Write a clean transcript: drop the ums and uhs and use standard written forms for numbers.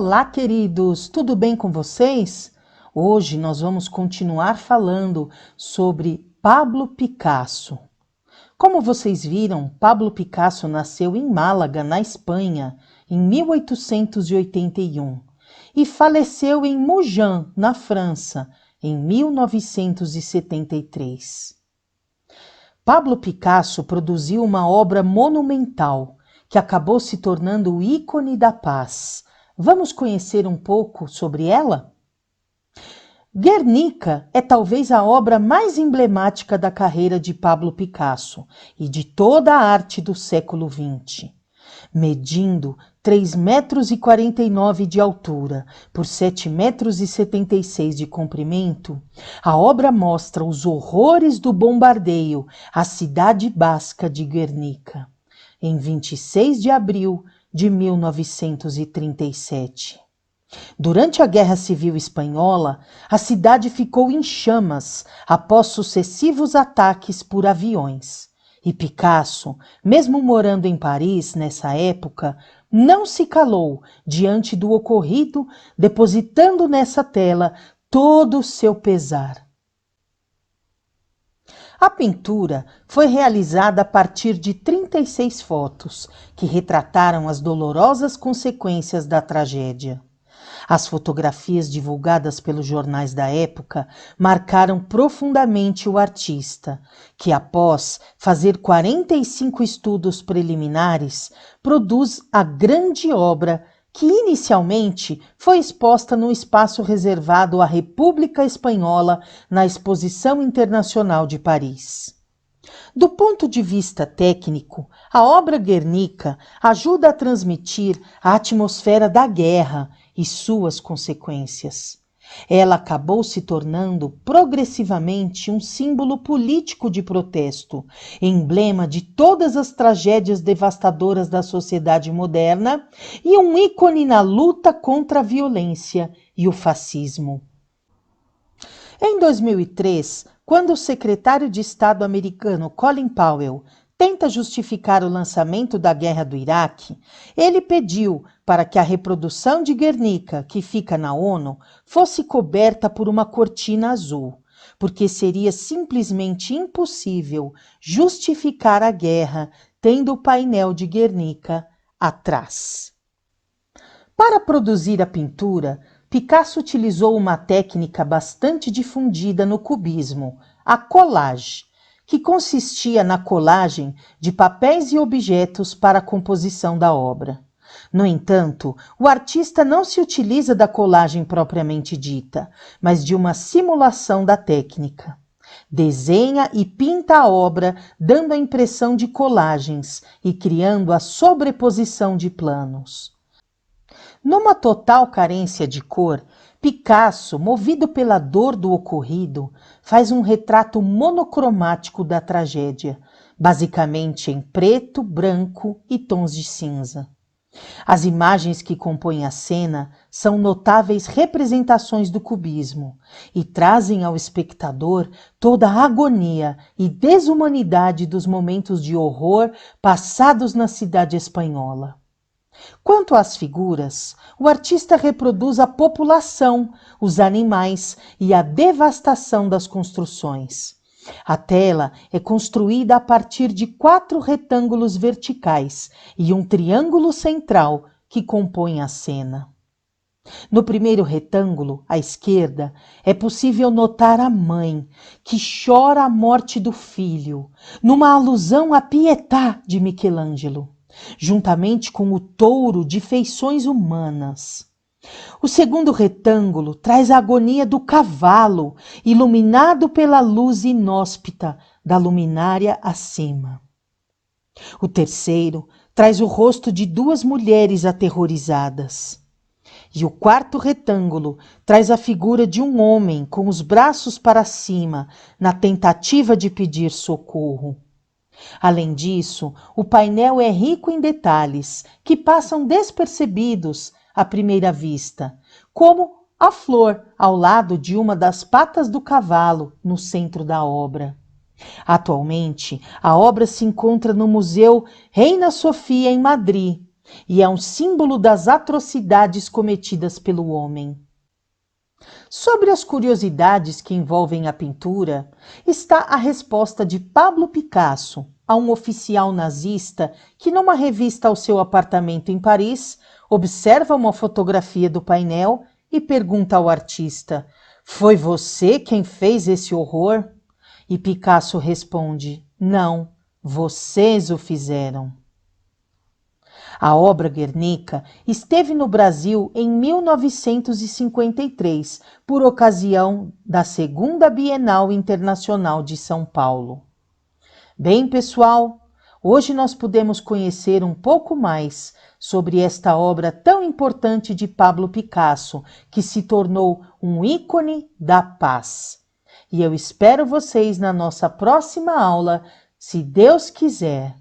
Olá, queridos! Tudo bem com vocês? Hoje nós vamos continuar falando sobre Pablo Picasso. Como vocês viram, Pablo Picasso nasceu em Málaga, na Espanha, em 1881 e faleceu em Mougins, na França, em 1973. Pablo Picasso produziu uma obra monumental que acabou se tornando o ícone da paz. Vamos conhecer um pouco sobre ela? Guernica é talvez a obra mais emblemática da carreira de Pablo Picasso e de toda a arte do século XX. Medindo 3,49 metros de altura por 7,76 metros de comprimento, a obra mostra os horrores do bombardeio à cidade basca de Guernica, em 26 de abril de 1937. Durante a Guerra Civil Espanhola, a cidade ficou em chamas após sucessivos ataques por aviões. E Picasso, mesmo morando em Paris nessa época, não se calou diante do ocorrido, depositando nessa tela todo o seu pesar. A pintura foi realizada a partir de 36 fotos, que retrataram as dolorosas consequências da tragédia. As fotografias divulgadas pelos jornais da época marcaram profundamente o artista, que após fazer 45 estudos preliminares, produz a grande obra que inicialmente foi exposta no espaço reservado à República Espanhola na Exposição Internacional de Paris. Do ponto de vista técnico, a obra Guernica ajuda a transmitir a atmosfera da guerra e suas consequências. Ela acabou se tornando progressivamente um símbolo político de protesto, emblema de todas as tragédias devastadoras da sociedade moderna e um ícone na luta contra a violência e o fascismo. Em 2003, quando o secretário de Estado americano Colin Powell tenta justificar o lançamento da guerra do Iraque, ele pediu para que a reprodução de Guernica, que fica na ONU, fosse coberta por uma cortina azul, porque seria simplesmente impossível justificar a guerra tendo o painel de Guernica atrás. Para produzir a pintura, Picasso utilizou uma técnica bastante difundida no cubismo, a collage, que consistia na colagem de papéis e objetos para a composição da obra. No entanto, o artista não se utiliza da colagem propriamente dita, mas de uma simulação da técnica. Desenha e pinta a obra, dando a impressão de colagens e criando a sobreposição de planos. Numa total carência de cor, Picasso, movido pela dor do ocorrido, faz um retrato monocromático da tragédia, basicamente em preto, branco e tons de cinza. As imagens que compõem a cena são notáveis representações do cubismo e trazem ao espectador toda a agonia e desumanidade dos momentos de horror passados na cidade espanhola. Quanto às figuras, o artista reproduz a população, os animais e a devastação das construções. A tela é construída a partir de 4 retângulos verticais e um triângulo central que compõe a cena. No primeiro retângulo, à esquerda, é possível notar a mãe, que chora a morte do filho, numa alusão à Pietà de Michelangelo, juntamente com o touro de feições humanas. O segundo retângulo traz a agonia do cavalo, iluminado pela luz inóspita da luminária acima. O terceiro traz o rosto de 2 mulheres aterrorizadas. E o quarto retângulo traz a figura de um homem com os braços para cima, na tentativa de pedir socorro. Além disso, o painel é rico em detalhes que passam despercebidos à primeira vista, como a flor ao lado de uma das patas do cavalo no centro da obra. Atualmente, a obra se encontra no Museu Reina Sofia, em Madrid, e é um símbolo das atrocidades cometidas pelo homem. Sobre as curiosidades que envolvem a pintura, está a resposta de Pablo Picasso a um oficial nazista que, numa revista ao seu apartamento em Paris, observa uma fotografia do painel e pergunta ao artista: "Foi você quem fez esse horror?" E Picasso responde: "Não, vocês o fizeram." A obra Guernica esteve no Brasil em 1953, por ocasião da Segunda Bienal Internacional de São Paulo. Bem, pessoal, hoje nós pudemos conhecer um pouco mais sobre esta obra tão importante de Pablo Picasso, que se tornou um ícone da paz. E eu espero vocês na nossa próxima aula, se Deus quiser.